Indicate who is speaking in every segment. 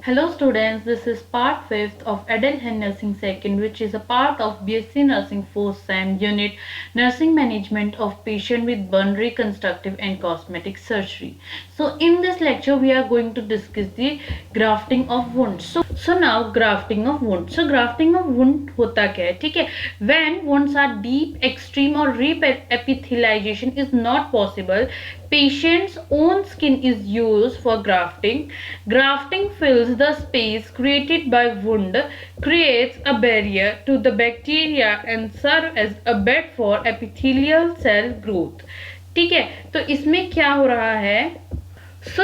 Speaker 1: Hello students, this is part 5th of Adult Health Nursing 2nd, which is a part of BSc Nursing 4th SEM unit Nursing Management of Patient with Burn Reconstructive and Cosmetic Surgery. So in this lecture we are going to discuss the grafting of wounds. So now grafting of wound. So grafting of wound होता क्या है, ठीक है? When wounds are deep, extreme or reepithelialization is not possible, patient's own skin is used for grafting. Grafting fills the space created by wound, creates a barrier to the bacteria and serve as a bed for epithelial cell growth. ठीक है, तो इसमें क्या हो रहा है?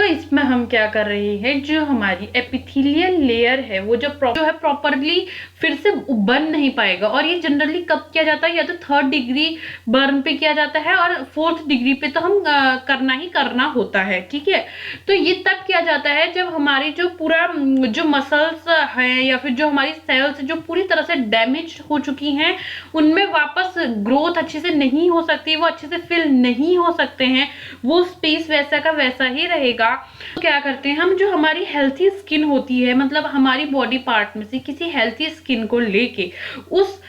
Speaker 1: इसमें हम क्या कर रहे हैं, जो हमारी एपिथेलियल लेयर है वो जो है प्रॉपरली फिर से बन नहीं पाएगा। और ये जनरली कब किया जाता है, या तो 3rd डिग्री बर्न पे किया जाता है और 4th डिग्री पे तो हम करना होता है, ठीक है। तो ये तब किया जाता है जब हमारी जो पूरा जो मसल्स है या फिर जो हमारी सेल्स जो पूरी तरह से डैमेज हो चुकी हैं, उनमें वापस ग्रोथ अच्छे से नहीं हो सकती, वो अच्छे से फिल नहीं हो सकते हैं, वो स्पेस वैसा का वैसा ही रहेगा। तो क्या करते हैं हम, जो हमारी हेल्थी स्किन होती है, मतलब हमारी बॉडी पार्ट में से किसी हेल्थी स्किन को लेके उस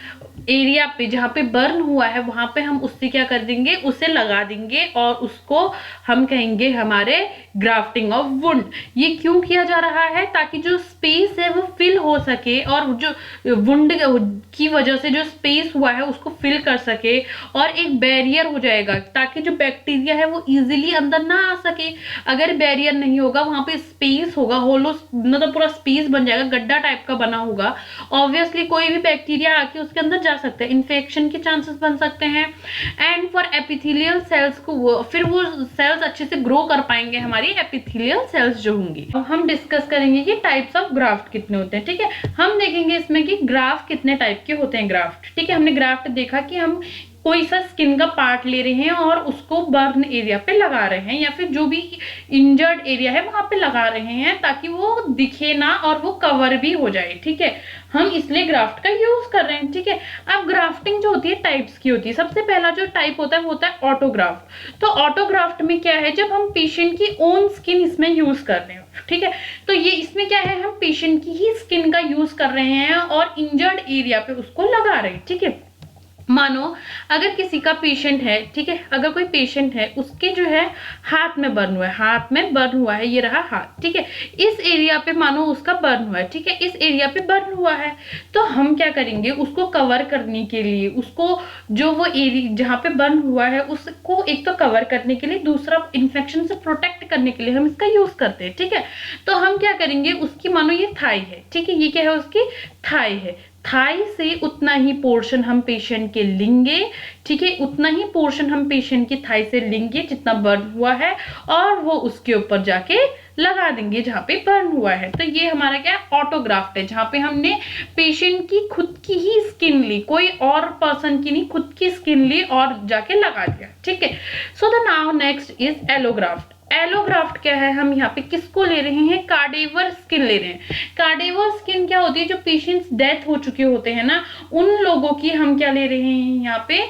Speaker 1: एरिया पे जहाँ पे बर्न हुआ है वहां पे हम उससे क्या कर देंगे, उसे लगा देंगे और उसको हम कहेंगे हमारे ग्राफ्टिंग ऑफ वुंड। ये क्यों किया जा रहा है, ताकि जो स्पेस है वो फिल हो सके और जो वुंड की वजह से जो स्पेस हुआ है उसको फिल कर सके और एक बैरियर हो जाएगा, ताकि जो बैक्टीरिया है वो इजीली अंदर ना आ सके। अगर बैरियर नहीं होगा, वहां पे स्पेस होगा, होलो मतलब पूरा स्पेस बन जाएगा, गड्ढा टाइप का बना होगा, ऑब्वियसली कोई भी बैक्टीरिया आके उसके अंदर जा सकते हैं, इन्फेक्शन के चांसेस बन सकते हैं। एंड फॉर एपिथेलियल सेल्स को फिर वो सेल्स अच्छे से ग्रो कर पाएंगे, हमारी एपिथेलियल सेल्स जो होंगी। हम डिस्कस करेंगे कि टाइप्स ऑफ ग्राफ्ट कितने होते हैं, ठीक है। हम देखेंगे इसमें कि ग्राफ्ट कितने टाइप के होते हैं। ग्राफ्ट, ठीक है, हमने ग्राफ्ट देखा कि हम कोई सा स्किन का पार्ट ले रहे हैं और उसको बर्न एरिया पे लगा रहे हैं, या फिर जो भी इंजर्ड एरिया है वहां पे लगा रहे हैं ताकि वो दिखे ना और वो कवर भी हो जाए, ठीक है। हम इसलिए ग्राफ्ट का यूज कर रहे हैं, ठीक है। अब ग्राफ्टिंग जो होती है टाइप्स की होती है। सबसे पहला जो टाइप होता है वो होता है ऑटोग्राफ्ट। तो ऑटोग्राफ्ट में क्या है, जब हम पेशेंट की ओन स्किन इसमें यूज कर रहे हैं, ठीक है। तो ये इसमें क्या है, हम पेशेंट की ही स्किन का यूज कर रहे हैं और इंजर्ड एरिया पे उसको लगा रहे हैं, ठीक है। मानो अगर किसी का पेशेंट है, ठीक है, अगर कोई पेशेंट है उसके जो है हाथ में बर्न हुआ है, हाथ में बर्न हुआ है, ये रहा हाथ, ठीक है। इस एरिया पे मानो उसका बर्न हुआ है, ठीक है, इस एरिया पे बर्न हुआ है, तो हम क्या करेंगे, उसको कवर करने के लिए, उसको जो वो एरिया जहाँ पे बर्न हुआ है उसको एक तो कवर करने के लिए, दूसरा इन्फेक्शन से प्रोटेक्ट करने के लिए हम इसका यूज करते हैं, ठीक है। तो हम क्या करेंगे, उसकी मानो ये थाई है, ठीक है, ये क्या है, उसकी थाई है, थाई से उतना ही पोर्शन हम पेशेंट के लेंगे, ठीक है, उतना ही पोर्शन हम पेशेंट की थाई से लेंगे जितना बर्न हुआ है और वो उसके ऊपर जाके लगा देंगे जहां पे बर्न हुआ है। तो ये हमारा क्या ऑटोग्राफ्ट है, जहां पे हमने पेशेंट की खुद की ही स्किन ली, कोई और पर्सन की नहीं, खुद की स्किन ली और जाके लगा दिया, ठीक है। So the now next is allograft. Allograft क्या है, हम यहाँ पे किसको ले रहे हैं, कार्डेवर स्किन ले रहे हैं। कार्डेवर स्किन क्या होती है, जो पेशेंट्स डेथ हो चुके होते हैं ना, उन लोगों की हम क्या ले रहे हैं, यहाँ पे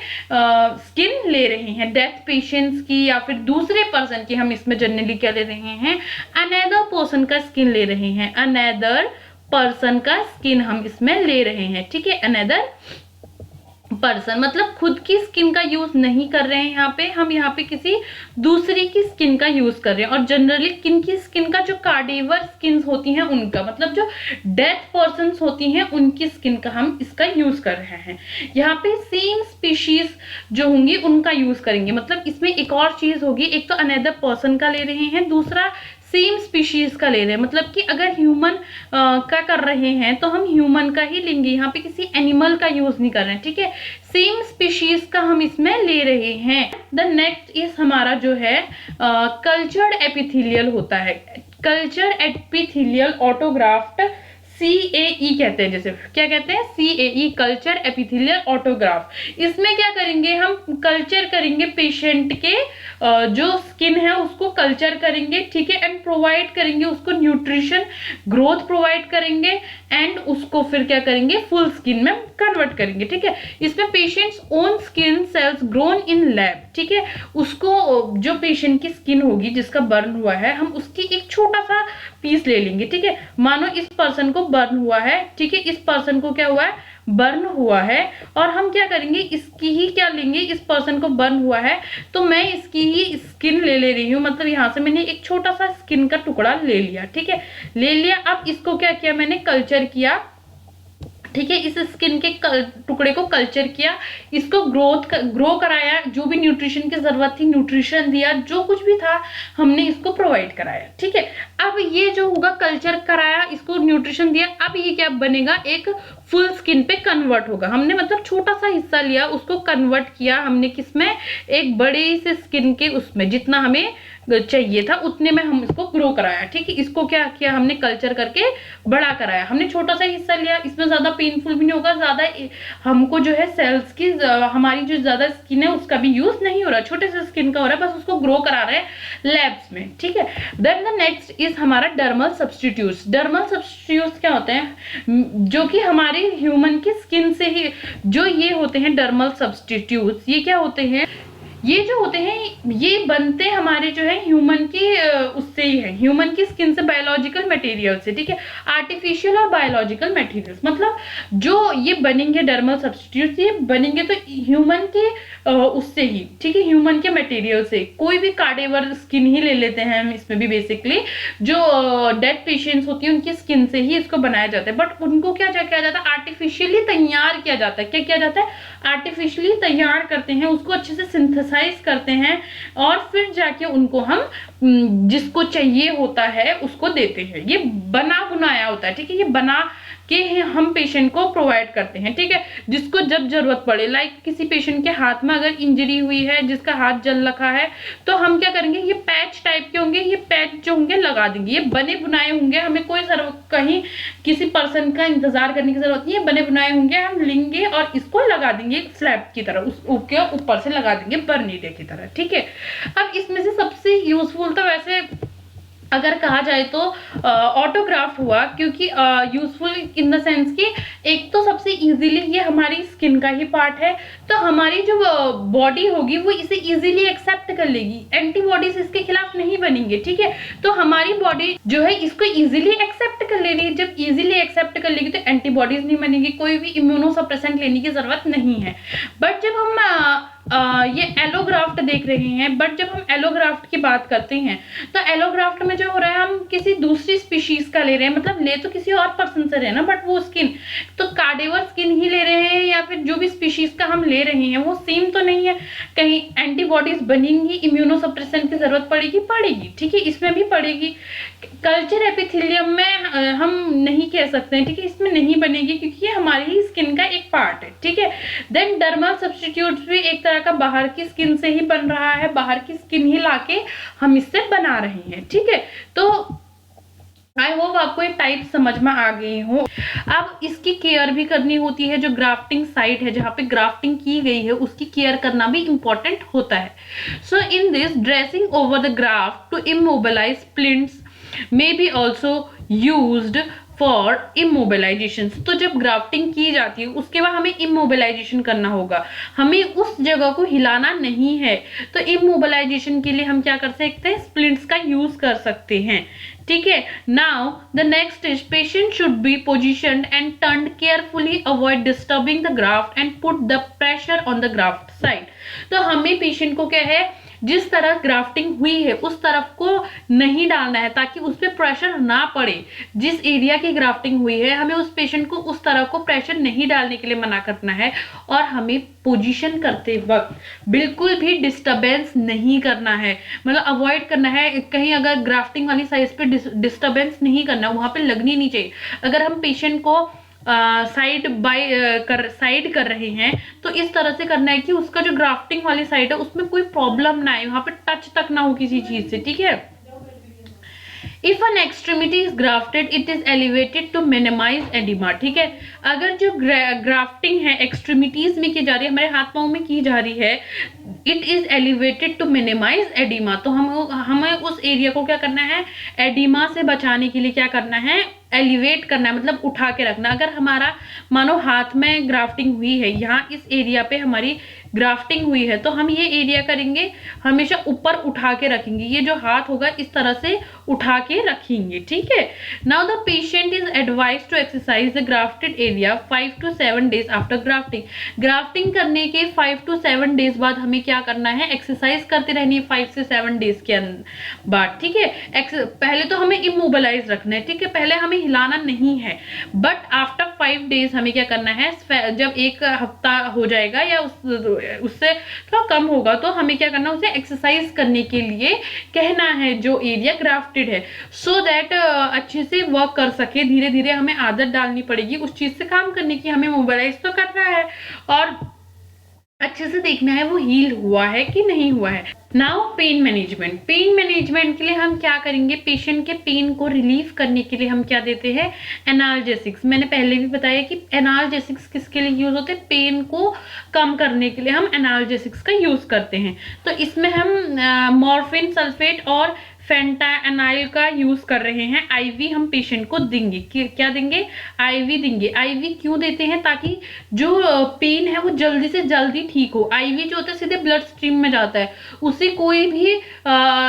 Speaker 1: स्किन ले रहे हैं, डेथ पेशेंट्स की या फिर दूसरे पर्सन की। हम इसमें जनरली क्या ले रहे हैं, अनदर पर्सन का स्किन ले रहे हैं, अनदर पर्सन का स्किन हम इसमें ले रहे हैं, ठीक है। अनदर पर्सन मतलब खुद की स्किन का यूज नहीं कर रहे हैं, हम यहाँ पे किसी दूसरी की स्किन का यूज कर रहे हैं। और जनरली किन की स्किन का, जो कार्डेवर स्किन होती हैं उनका, मतलब जो डेथ पर्सन्स होती हैं उनकी स्किन का हम इसका यूज कर रहे हैं। यहाँ पे सेम स्पीशीज जो होंगी उनका यूज करेंगे। मतलब इसमें एक और चीज होगी, एक तो अनदर पर्सन का ले रहे हैं, दूसरा सेम स्पीशीज का ले रहे हैं। मतलब कि अगर ह्यूमन का कर रहे हैं तो हम ह्यूमन का ही लेंगे, यहाँ पे किसी एनिमल का यूज नहीं कर रहे हैं, ठीक है। सेम स्पीशीज का हम इसमें ले रहे हैं। द नेक्स्ट इज हमारा जो है कल्चर्ड एपिथेलियल होता है। कल्चर एपिथेलियल ऑटोग्राफ्ट CAE कहते हैं, जैसे क्या कहते हैं, CAE कल्चर एपिथेलियल ऑटोग्राफ। इसमें क्या करेंगे, हम कल्चर करेंगे पेशेंट के जो स्किन है उसको कल्चर करेंगे, ठीक है, एंड प्रोवाइड करेंगे उसको न्यूट्रिशन, ग्रोथ प्रोवाइड करेंगे एंड उसको फिर क्या करेंगे, फुल स्किन में कन्वर्ट करेंगे, ठीक है। इसमें patients own skin cells grown in lab, ठीक है, उसको जो पेशेंट की स्किन होगी जिसका बर्न हुआ है, हम उसकी एक छोटा सा पीस ले लेंगे। ठीक है, मानो इस पर्सन को बर्न हुआ है, ठीक है, इस पर्सन को क्या हुआ है, बर्न हुआ है, और हम क्या करेंगे, इसकी ही क्या लेंगे, इस पर्सन को बर्न हुआ है तो मैं इसकी ही स्किन ले रही हूँ, मतलब यहाँ से मैंने एक छोटा सा स्किन का टुकड़ा ले लिया। ठीक है, ले लिया। अब इसको क्या किया मैंने, कल्चर किया। ठीक है, इस स्किन के टुकड़े को कल्चर किया, इसको ग्रो कराया, जो भी न्यूट्रिशन की जरूरत थी न्यूट्रिशन दिया, जो कुछ भी था हमने इसको प्रोवाइड कराया। ठीक है, अब ये जो होगा कल्चर कराया, इसको न्यूट्रिशन दिया, अब ये क्या बनेगा, एक फुल स्किन पे कन्वर्ट होगा। हमने मतलब छोटा सा हिस्सा लिया, उसको कन्वर्ट किया हमने किसमें, एक बड़े से स्किन के उसमें, जितना हमें चाहिए था उतने में हम इसको ग्रो कराया। ठीक है, इसको क्या किया हमने, कल्चर करके बड़ा कराया। हमने छोटा सा हिस्सा लिया, इसमें ज्यादा पेनफुल भी नहीं होगा, ज्यादा हमको जो है सेल्स की, हमारी जो ज्यादा स्किन है उसका भी यूज नहीं हो रहा, छोटे से स्किन का हो रहा है, बस उसको ग्रो करा रहे हैं लैब्स में। ठीक है, देन द नेक्स्ट इज हमारा डर्मल सब्सटीट्यूट्स। डर्मल सब्सटीट्यूट्स क्या होते हैं, जो कि हमारे ह्यूमन की स्किन से ही जो ये होते हैं डर्मल सब्सटीट्यूट्स, ये क्या होते हैं, ये जो होते हैं ये बनते हमारे जो है ह्यूमन की उससे ही है, ह्यूमन की स्किन से, बायोलॉजिकल मटेरियल से। ठीक है, आर्टिफिशियल और बायोलॉजिकल मटेरियल्स, मतलब जो ये बनेंगे डर्मल सब्सटीट्यूट्स, ये बनेंगे तो ह्यूमन के उससे ही। ठीक है, ह्यूमन के मटेरियल से, कोई भी कार्डेवर स्किन ही ले लेते हैं हम इसमें भी, बेसिकली जो डेड पेशेंट्स होती है उनकी स्किन से ही इसको बनाया जाता है, बट उनको क्या किया जाता है, आर्टिफिशियली तैयार किया जाता है। क्या किया जाता है, आर्टिफिशियली तैयार करते हैं, उसको अच्छे से सिंथेसाइज करते हैं, और फिर जाके उनको हम जिसको चाहिए होता है उसको देते हैं। ये बना बुनाया होता है। ठीक है, ये बना के हम पेशेंट को प्रोवाइड करते हैं। ठीक है, जिसको जब जरूरत पड़े, लाइक किसी पेशेंट के हाथ में अगर इंजरी हुई है, जिसका हाथ जल रखा है, तो हम क्या करेंगे, ये पैच टाइप के होंगे, ये पैच जो होंगे लगा देंगे, ये बने बुनाए होंगे, हमें कोई कहीं किसी पर्सन का इंतजार करने की जरूरत नहीं है, बने बुनाए होंगे, हम लेंगे और इसको लगा देंगे एक स्लैब की तरह, उसके ऊपर से लगा देंगे बर्नीडे की तरह। ठीक है, अब इसमें से सबसे यूजफुल तो वैसे अगर कहा जाए तो ऑटोग्राफ हुआ, क्योंकि यूजफुल इन द सेंस कि एक तो सबसे इजीली ये हमारी स्किन का ही पार्ट है, तो हमारी जो बॉडी होगी वो इसे इजीली एक्सेप्ट कर लेगी, एंटीबॉडीज इसके खिलाफ नहीं बनेंगे। ठीक है, तो हमारी बॉडी जो है इसको इजीली एक्सेप्ट कर ले रही है, जब इजीली एक्सेप्ट कर लेगी तो एंटीबॉडीज नहीं बनेगी, कोई भी इम्यूनोसप्रेसेंट लेने की जरूरत नहीं है। बट जब हम ये एलोग्राफ्ट देख रहे हैं, बट जब हम एलोग्राफ्ट की बात करते हैं तो एलोग्राफ्ट में जो हो रहा है, हम किसी दूसरी स्पीशीज का ले रहे हैं, मतलब ले तो किसी और पर्सन से रहे हैं ना, बट वो स्किन तो कार्डेवर स्किन ही ले रहे हैं, या फिर जो भी स्पीशीज का हम ले रहे हैं वो सेम तो नहीं है, कहीं एंटीबॉडीज बनेंगी, इम्यूनोसप्रेसेंट की जरूरत पड़ेगी। ठीक है, इसमें भी पड़ेगी। कल्चर एपिथेलियम में हम नहीं कह सकते हैं, ठीक है, इसमें नहीं बनेगी क्योंकि ये हमारी ही स्किन का एक पार्ट है। ठीक है, देन डर्मल सब्सटीट्यूट्स भी एक तरह का बाहर की स्किन से ही बन रहा है, बाहर की स्किन ही लाके हम इससे बना रहे हैं। ठीक है, तो आई होप आपको ये टाइप समझ में आ गई हो। अब इसकी केयर भी करनी होती है, जो ग्राफ्टिंग साइट है जहाँ पे ग्राफ्टिंग की गई है उसकी केयर करना भी इंपॉर्टेंट होता है। So in this dressing over the graft to immobilize splints may be also used for immobilization। तो जब ग्राफ्टिंग की जाती है उसके बाद हमें इमोबिलाइजेशन करना होगा, हमें उस जगह को हिलाना नहीं है, तो इमोबिलाइजेशन के लिए हम क्या कर सकते हैं, स्प्लिंट्स का यूज कर सकते हैं। ठीक है, now the next is patient should be positioned and turned carefully, avoid disturbing the graft and put the pressure on the graft side. तो हमें पेशेंट को क्या है, जिस तरह ग्राफ्टिंग हुई है उस तरफ को नहीं डालना है ताकि उस पर प्रेशर ना पड़े। जिस एरिया की ग्राफ्टिंग हुई है हमें उस पेशेंट को उस तरह को प्रेशर नहीं डालने के लिए मना करना है, और हमें पोजीशन करते वक्त बिल्कुल भी डिस्टरबेंस नहीं करना है, मतलब अवॉइड करना है। कहीं अगर ग्राफ्टिंग वाली साइज पे डिस्टरबेंस नहीं करना, वहां पे लगनी नहीं चाहिए। अगर हम पेशेंट को साइड कर रहे हैं तो इस तरह से करना है कि उसका जो ग्राफ्टिंग वाली साइड है उसमें कोई प्रॉब्लम ना आए, वहां पे टच तक ना हो किसी चीज से। ठीक है, if an extremity is grafted it is elevated to minimise oedema. ठीक है, अगर जो ग्राफ्टिंग है एक्सट्रीमिटीज में की जा रही है, हमारे हाथ पांव में की जा रही है, it is elevated to minimise oedema, तो हमें उस एरिया को क्या करना है, एडिमा से बचाने के लिए क्या करना है, एलिवेट करना है, मतलब उठा के रखना। अगर हमारा मानो हाथ में ग्राफ्टिंग हुई है, यहाँ इस एरिया पे हमारी ग्राफ्टिंग हुई है, तो हम ये एरिया करेंगे हमेशा ऊपर उठा के रखेंगे, ये जो हाथ होगा इस तरह से उठा के रखेंगे, ठीक है। Now the patient is advise to exercise the grafted area 5 to 7 days after grafting. Grafting करने के 5 to 7 days बाद हमें क्या करना है, एक्सरसाइज करते रहनी है 5 से 7 days के बाद, ठीक है। पहले तो हमें इमोबिलाइज रखना है, ठीक है, पहले हमें हिलाना नहीं है, बट आफ्टर 5 days हमें क्या करना है, जब एक हफ्ता हो जाएगा या उससे थोड़ा कम होगा, तो हमें क्या करना है, उसे एक्सरसाइज करने के लिए कहना है जो एरिया ग्राफ्टेड है, सो दैट अच्छे से वर्क कर सके। धीरे धीरे हमें आदत डालनी पड़ेगी उस चीज से काम करने की, हमें मोबिलाइज तो करना है और अच्छे से देखना है वो हील हुआ है कि नहीं हुआ है। Now pain management. Pain management के लिए हम क्या करेंगे, पेशेंट के पेन को रिलीफ करने के लिए हम क्या देते हैं, एनाल्जेसिक्स। मैंने पहले भी बताया कि एनाल्जेसिक्स किसके लिए यूज होते हैं, पेन को कम करने के लिए हम एनाल्जेसिक्स का यूज करते हैं। तो इसमें हम मॉर्फिन सल्फेट और फेंटानाइल का यूज कर रहे हैं। आईवी हम पेशेंट को देंगे, क्या देंगे, आईवी देंगे। आईवी क्यों देते हैं, ताकि जो पेन है वो जल्दी से जल्दी ठीक हो। आईवी जो होता है सीधे ब्लड स्ट्रीम में जाता है, उसे कोई भी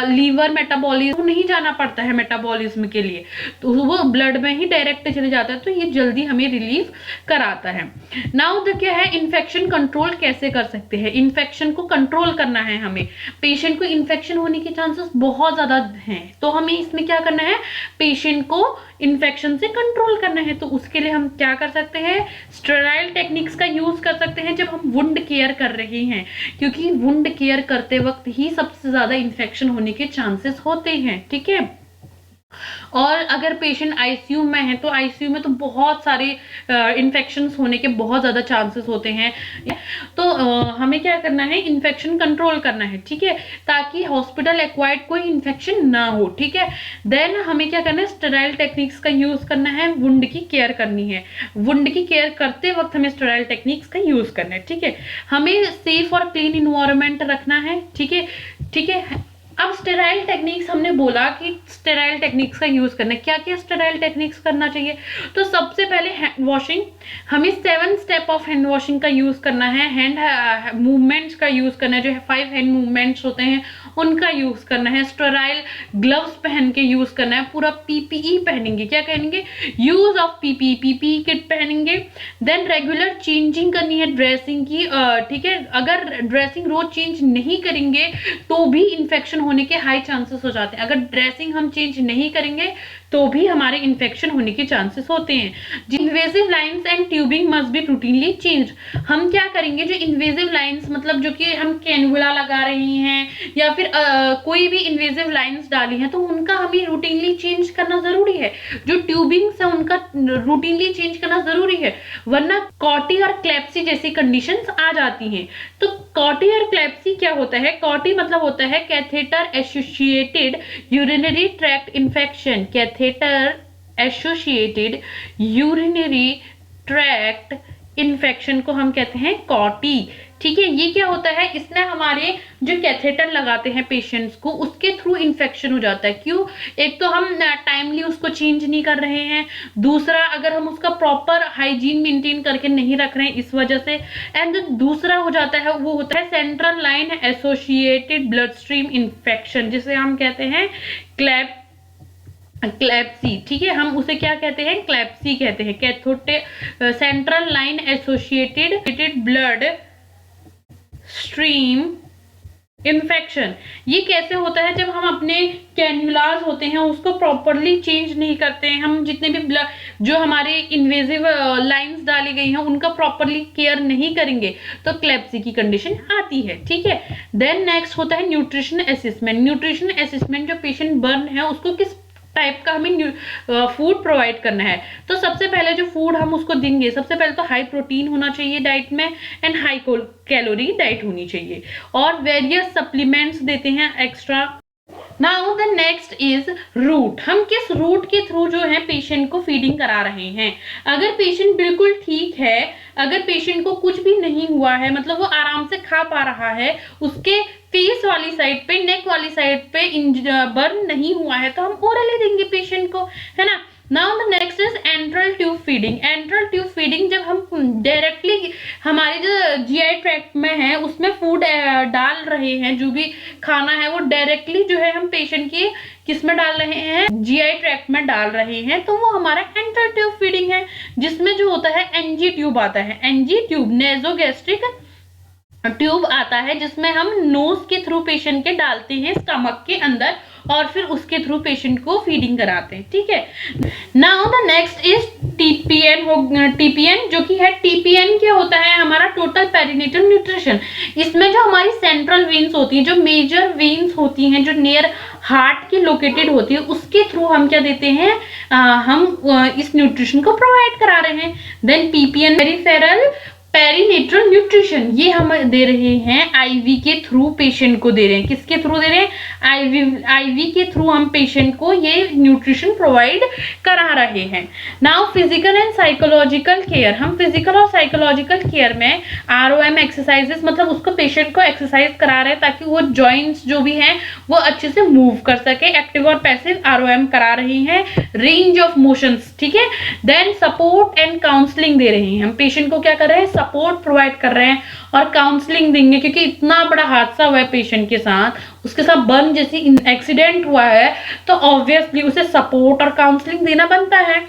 Speaker 1: लीवर मेटाबॉलिज्म नहीं जाना पड़ता है मेटाबॉलिज्म के लिए, तो वो ब्लड में ही डायरेक्ट चले जाता है, तो ये जल्दी हमें रिलीफ कराता है। नाउ द क्या है, इन्फेक्शन कंट्रोल कैसे कर सकते हैं। इन्फेक्शन को कंट्रोल करना है हमें, पेशेंट को इन्फेक्शन होने के चांसेस बहुत ज्यादा हैं, तो हमें इसमें क्या करना है, पेशेंट को इन्फेक्शन से कंट्रोल करना है। तो उसके लिए हम क्या कर सकते हैं, स्टेराइल टेक्निक्स का यूज कर सकते हैं जब हम वुंड केयर कर रहे हैं, क्योंकि वुंड केयर करते वक्त ही सबसे ज्यादा इन्फेक्शन होने के चांसेस होते हैं, ठीक है। और अगर पेशेंट आईसीयू में है तो आईसीयू में तो बहुत सारे इन्फेक्शंस होने के बहुत ज़्यादा चांसेस होते हैं, तो हमें क्या करना है, इन्फेक्शन कंट्रोल करना है, ठीक है, ताकि हॉस्पिटल एक्वायर्ड कोई इन्फेक्शन ना हो, ठीक है। देन हमें क्या करना है, स्टेराइल टेक्निक्स का यूज करना है, वुंड की केयर करनी है। वुंड की केयर करते वक्त हमें स्टेराइल टेक्निक्स का यूज करना है, ठीक है। हमें सेफ और क्लीन इन्वायरमेंट रखना है, ठीक है, ठीक है। अब स्टेराइल टेक्निक्स हमने बोला कि स्टेराइल टेक्निक्स का यूज करना है, क्या क्या स्टेराइल टेक्निक्स करना चाहिए, तो सबसे पहले हैंड वॉशिंग, हमें 7 स्टेप ऑफ हैंड वॉशिंग का यूज करना है। हैंड मूवमेंट्स का यूज करना है, जो 5 हैंड मूवमेंट्स होते हैं उनका यूज करना है। स्टेराइल ग्लव्स पहन के यूज करना है, पूरा पीपीई पहनेंगे, क्या कहेंगे, यूज ऑफ पीपीई किट पहनेंगे। देन रेगुलर चेंजिंग करनी है ड्रेसिंग की, ठीक है। अगर ड्रेसिंग रोज चेंज नहीं करेंगे तो भी इन्फेक्शन होने के हाई चांसेस हो जाते हैं। अगर ड्रेसिंग हम चेंज नहीं करेंगे तो भी हमारे इन्फेक्शन होने के चांसेस होते हैं। Invasive lines and tubing must be routinely change. हम क्या करेंगे, जो इन्वेजिव लाइंस मतलब जो कि हम कैनुला लगा रहे हैं या फिर कोई भी इन्वेजिव लाइंस डाली हैं, तो उनका हमें रूटीनली चेंज करना जरूरी है। जो ट्यूबिंग्स है उनका रूटीनली चेंज करना जरूरी है, वरना कॉटी और क्लेप्सी जैसी कंडीशंस आ जाती हैं। तो कॉटी और क्लेप्सी क्या होता है, कॉटी मतलब होता है catheter associated urinary tract infection, catheter associated urinary tract infection को हम कहते हैं कॉटी, ठीक है। ये क्या होता है, इसमें हमारे जो कैथेटर लगाते हैं पेशेंट्स को उसके थ्रू इन्फेक्शन हो जाता है। क्यों, एक तो हम टाइमली उसको चेंज नहीं कर रहे हैं, दूसरा अगर हम उसका प्रॉपर हाइजीन मेंटेन करके नहीं रख रहे हैं इस वजह से, एंड दूसरा हो जाता है वो होता है central line associated blood stream infection, जिसे हम कहते हैं क्लेप्सी, ठीक है। हम उसे क्या कहते हैं, क्लेप्सी कहते हैं, catheter central line associated blood stream infection. ये कैसे होता है, जब हम अपने कैन्युलाज होते हैं उसको प्रॉपरली चेंज नहीं करते हैं, हम जितने भी ब्लड जो हमारे इन्वेजिव लाइंस डाली गई हैं उनका प्रॉपरली केयर नहीं करेंगे तो क्लेप्सी की कंडीशन आती है, ठीक है। देन नेक्स्ट होता है न्यूट्रिशन असेसमेंट। न्यूट्रिशन असेसमेंट, जो पेशेंट बर्न है उसको किस टाइप का हमें फूड प्रोवाइड करना है, तो सबसे पहले जो फूड हम उसको देंगे, सबसे पहले तो हाई प्रोटीन होना चाहिए डाइट में एंड हाई कैलोरी डाइट होनी चाहिए, और वेरियस सप्लीमेंट्स देते हैं extra. Now the next is route. हम किस रूट के थ्रू जो है पेशेंट को फीडिंग करा रहे हैं। अगर पेशेंट बिल्कुल ठीक है, अगर पेशेंट को कुछ भी नहीं हुआ है, मतलब वो आराम से खा पा रहा है, उसके फेस वाली साइड पे, नेक वाली साइड पे बर्न नहीं हुआ है, तो हम ओरली देंगे पेशेंट को, है ना। Now the next enteral tube feeding. Enteral tube feeding जब हम डायरेक्टली हमारे जो जीआई ट्रैक्ट में है उसमें फूड डाल रहे हैं, जो भी खाना है वो डायरेक्टली जो है हम पेशेंट की किस में डाल रहे हैं, जीआई ट्रैक्ट में डाल रहे हैं, तो वो हमारा एंट्रल ट्यूब फीडिंग है, जिसमें जो होता है एनजी ट्यूब आता है। एनजी ट्यूब नेजोगैस्ट्रिक ट्यूब आता है, जिसमें हम नोज के थ्रू पेशेंट के डालते हैं स्टमक के अंदर और फिर उसके थ्रू पेशेंट को फीडिंग कराते हैं। ठीक है, now the next is TPN. TPN जो कि है, टीपीएन क्या होता है, हमारा टोटल पेरिनेटल न्यूट्रिशन। इसमें जो हमारी सेंट्रल वेन्स होती है, जो मेजर वेन्स होती हैं, जो नियर हार्ट की लोकेटेड होती है, उसके थ्रू हम क्या देते हैं, हम इस न्यूट्रिशन को प्रोवाइड करा रहे हैं। देन पीपीएन पेरिफेरल पेरीनेट्रल न्यूट्रिशन, ये हम दे रहे हैं आईवी के थ्रू पेशेंट को दे रहे हैं। किसके थ्रू दे रहे हैं, आईवी के थ्रू हम पेशेंट को ये न्यूट्रिशन प्रोवाइड करा रहे हैं। Now physical and psychological care, हम फिजिकल और साइकोलॉजिकल केयर में आरओएम एक्सरसाइजेस, मतलब उसको पेशेंट को एक्सरसाइज करा रहे हैं ताकि वो जॉइंट्स जो भी हैं वो अच्छे से मूव कर सके। एक्टिव और पैसिव आरओएम करा रही हैं, रेंज ऑफ मोशंस। ठीक है, देन सपोर्ट एंड काउंसलिंग दे रहे हैं, हम पेशेंट को क्या कर रहे हैं, सपोर्ट प्रोवाइड कर रहे हैं और काउंसलिंग देंगे, क्योंकि इतना बड़ा हादसा हुआ है पेशेंट के साथ, उसके साथ बर्न जैसी एक्सीडेंट हुआ है, तो ऑब्वियसली उसे सपोर्ट और काउंसलिंग देना बनता है।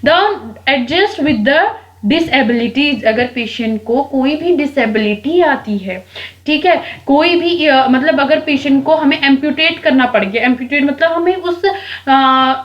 Speaker 1: The adjust with the disabilities, अगर पेशेंट को कोई भी डिसेबिलिटी आती है, ठीक है, कोई भी मतलब अगर पेशेंट को हमें एम्प्यूटेट करना पड़ गया, एम्प्यूटेट मतलब हमें उस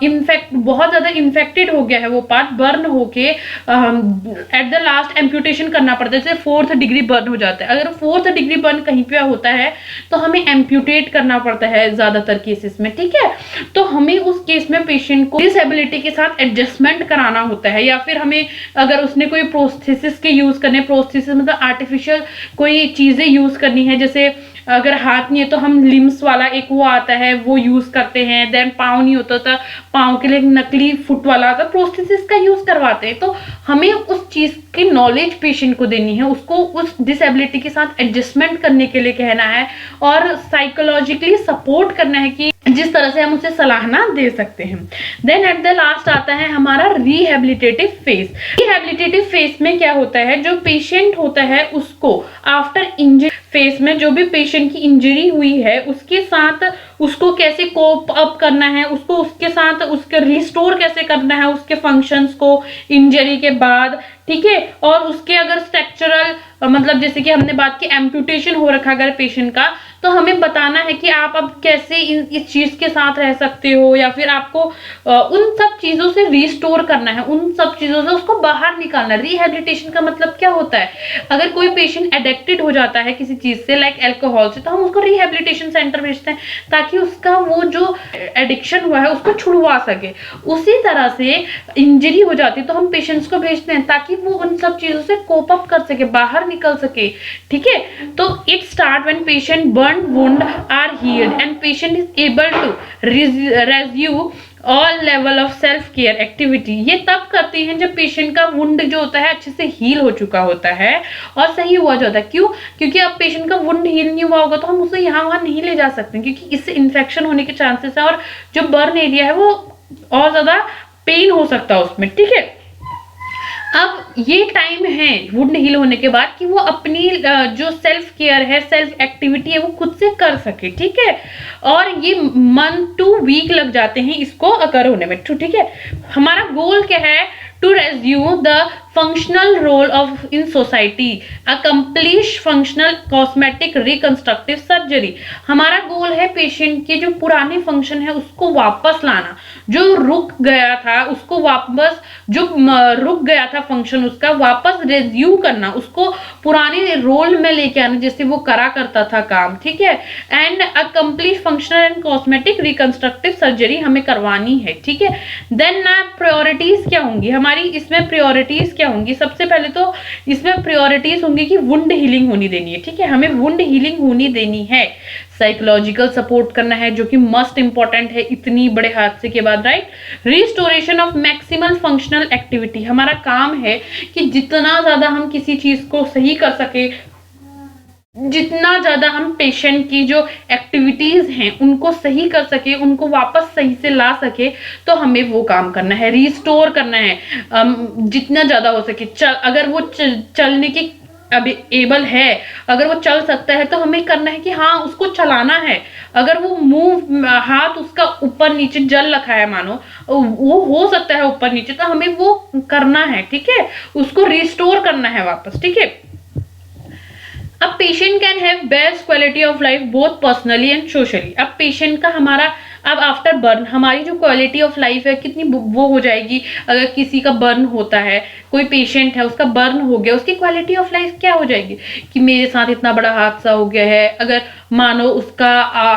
Speaker 1: इन्फेक्ट बहुत ज्यादा इन्फेक्टेड हो गया है वो पार्ट, बर्न होके एट द लास्ट एम्प्यूटेशन करना पड़ता है, जैसे 4th डिग्री बर्न हो जाता है। अगर 4th डिग्री बर्न कहीं पे होता है तो हमें एम्प्यूटेट करना पड़ता है ज्यादातर केसेस में। ठीक है, तो हमें उस केस में पेशेंट को डिसेबिलिटी के साथ एडजस्टमेंट कराना होता है, या फिर हमें अगर उसने कोई प्रोस्थेसिस के यूज करने, प्रोस्थेसिस मतलब आर्टिफिशियल कोई चीजें यूज करनी है, जैसे अगर हाथ नहीं है तो हम लिम्स वाला एक वो आता है वो यूज करते हैं। देन पाँव नहीं होता था, पाँव के लिए नकली फुट वाला आता, प्रोस्थेसिस का यूज करवाते हैं। तो हमें उस चीज की नॉलेज पेशेंट को देनी है, उसको उस डिसेबिलिटी के साथ एडजस्टमेंट करने के लिए कहना है और साइकोलॉजिकली सपोर्ट करना है कि जिस तरह से हम उसे सलाह ना दे सकते हैं। देन एट द लास्ट आता है हमारा रिहेबिलिटेटिव फेज। रिहेबिलिटेटिव फेज में क्या होता है, जो पेशेंट होता है उसको आफ्टर इंजरी फेज में, जो भी पेशेंट की इंजरी हुई है उसके साथ उसको कैसे कोप अप करना है, उसको उसके साथ उसके रिस्टोर कैसे करना है उसके फंक्शंस को इंजरी के बाद। ठीक है, और उसके अगर स्ट्रक्चरल मतलब जैसे कि हमने बात की एम्प्यूटेशन हो रखा अगर पेशेंट का, तो हमें बताना है कि आप अब कैसे इस चीज के साथ रह सकते हो, या फिर आपको उन सब चीजों से रिस्टोर करना है, उन सब चीजों से उसको बाहर निकालना है। रिहेबिलिटेशन का मतलब क्या होता है, अगर कोई पेशेंट एडिक्टेड हो जाता है किसी चीज से लाइक अल्कोहल से, तो हम उसको रिहेबिलिटेशन सेंटर भेजते हैं ताकि उसका वो जो एडिक्शन हुआ है उसको छुड़वा सके। उसी तरह से इंजरी हो जाती है तो हम पेशेंट्स को भेजते हैं ताकि वो उन सब चीजों से कोप अप कर सके, बाहर निकल सके। ठीक है, तो it start when patient burn wound are healed and patient is able to resume all level of self care activity. ये तब करते हैं जब पेशेंट का वुंड जो होता है अच्छे से हील हो चुका होता है और सही हुआ जो होता है। क्यों? क्योंकि अब पेशेंट का वुंड हील नहीं हुआ होगा तो हम उसे यहाँ वहां नहीं ले जा सकते, क्योंकि इससे इन्फेक्शन होने के चांसेस है और जो बर्न एरिया है वो और ज्यादा पेन हो सकता है उसमें। ठीक है, अब ये टाइम है वुंड हील होने के बाद कि वो अपनी जो सेल्फ केयर है, सेल्फ एक्टिविटी है, वो खुद से कर सके। ठीक है, और ये मंथ टू वीक लग जाते हैं इसको अकर होने में। ठीक है, हमारा गोल क्या है, to resume the functional role of in society, accomplish functional cosmetic reconstructive surgery. हमारा गोल है पेशेंट के जो पुराने फंक्शन है उसको वापस लाना, जो रुक गया था उसको वापस, जो रुक गया था फंक्शन उसका वापस रेज्यूम करना, उसको पुराने रोल में लेके आना जैसे वो करा करता था काम। ठीक है, and accomplish functional and cosmetic reconstructive surgery हमें करवानी है। ठीक है, देन ना प्रायोरिटीज क्या होंगी हमारी इसमें, प्रायोरिटीज क्या होंगी, सबसे पहले तो इसमें प्रायोरिटीज होंगी कि वुंड हीलिंग होनी देनी है। ठीक है, हमें वुंड हीलिंग होनी देनी है, साइकोलॉजिकल सपोर्ट करना है जो कि मस्ट इंपॉर्टेंट है इतनी बड़े हादसे के बाद, right. Restoration of maximal functional activity, हमारा काम है कि जितना ज्यादा हम किसी चीज को सही कर सके जितना ज़्यादा हम पेशेंट की जो एक्टिविटीज़ हैं उनको सही कर सके, उनको वापस सही से ला सके, तो हमें वो काम करना है, रिस्टोर करना है। जितना ज़्यादा हो सके अगर वो चलने की अभी एबल है, अगर वो चल सकता है, तो हमें करना है कि हाँ उसको चलाना है। अगर वो मुंह हाथ उसका ऊपर नीचे जल रखा है, मानो वो हो सकता है ऊपर नीचे, तो हमें वो करना है, ठीक है, उसको रिस्टोर करना है वापस, ठीक है। अब patient can have best quality of life both personally and socially. अब पेशेंट का हमारा अब आफ्टर बर्न हमारी जो क्वालिटी ऑफ लाइफ है कितनी वो हो जाएगी। अगर किसी का बर्न होता है, कोई पेशेंट है उसका बर्न हो गया, उसकी क्वालिटी ऑफ लाइफ क्या हो जाएगी कि मेरे साथ इतना बड़ा हादसा हो गया है। अगर मानो उसका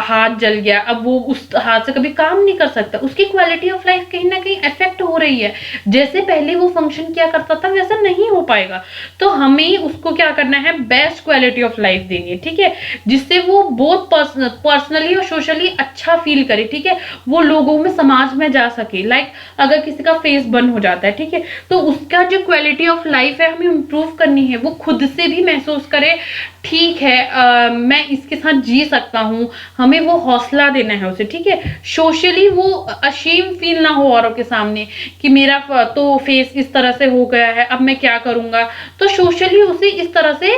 Speaker 1: हाथ जल गया, अब वो उस हाथ से कभी काम नहीं कर सकता, उसकी क्वालिटी ऑफ लाइफ कहीं ना कहीं इफेक्ट हो रही है। जैसे पहले वो फंक्शन किया करता था वैसा नहीं हो पाएगा। तो हमें उसको क्या करना है, बेस्ट क्वालिटी ऑफ लाइफ देनी है, ठीक है, जिससे वो बहुत पर्सनली और सोशली अच्छा फील करे, ठीक है, वो लोगों में समाज में जा सके। लाइक अगर किसी का फेस बर्न हो जाता है, ठीक है, तो उसका जो क्वालिटी ऑफ लाइफ है हमें इम्प्रूव करनी है, वो खुद से भी महसूस करे ठीक है मैं इसके साथ जी सकता हूँ, हमें वो हौसला देना है उसे, ठीक है। सोशली वो अशेम फील ना हो औरों के सामने कि मेरा तो फेस इस तरह से हो गया है, अब मैं क्या करूंगा। तो सोशली उसे इस तरह से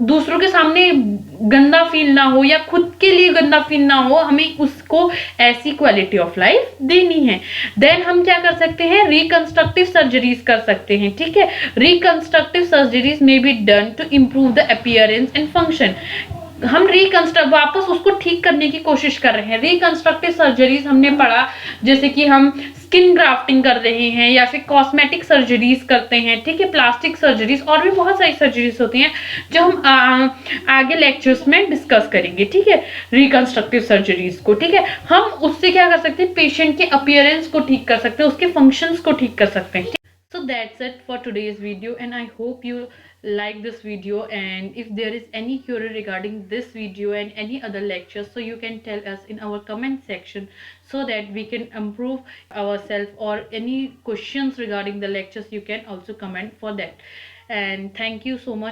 Speaker 1: दूसरों के सामने गंदा फील ना हो या खुद के लिए गंदा फील ना हो, हमें उसको ऐसी क्वालिटी ऑफ लाइफ देनी है। देन हम क्या कर सकते हैं, रिकंस्ट्रक्टिव सर्जरीज कर सकते हैं, ठीक है। Reconstructive surgeries may be done to improve the appearance and function. हम रिकंस्ट्रक्ट वापस उसको ठीक करने की कोशिश कर रहे हैं। रिकंस्ट्रक्टिव सर्जरीज हमने पढ़ा, जैसे कि हम स्किन ग्राफ्टिंग कर रहे हैं या फिर कॉस्मेटिक सर्जरीज करते हैं, ठीक है, प्लास्टिक सर्जरीज और भी बहुत सारी सर्जरीज होती हैं जो हम आगे लेक्चर्स में डिस्कस करेंगे, ठीक है, रिकंस्ट्रक्टिव सर्जरीज को, ठीक है। हम उससे क्या कर सकते हैं, पेशेंट के अपीयरेंस को ठीक कर सकते हैं, उसके फंक्शंस को ठीक कर सकते हैं। So that's it for today's video, and I hope you like this video. And if there is any query regarding this video and any other lectures, so you can tell us in our comment section so that we can improve ourselves, or any questions regarding the lectures you can also comment for that. And thank you so much.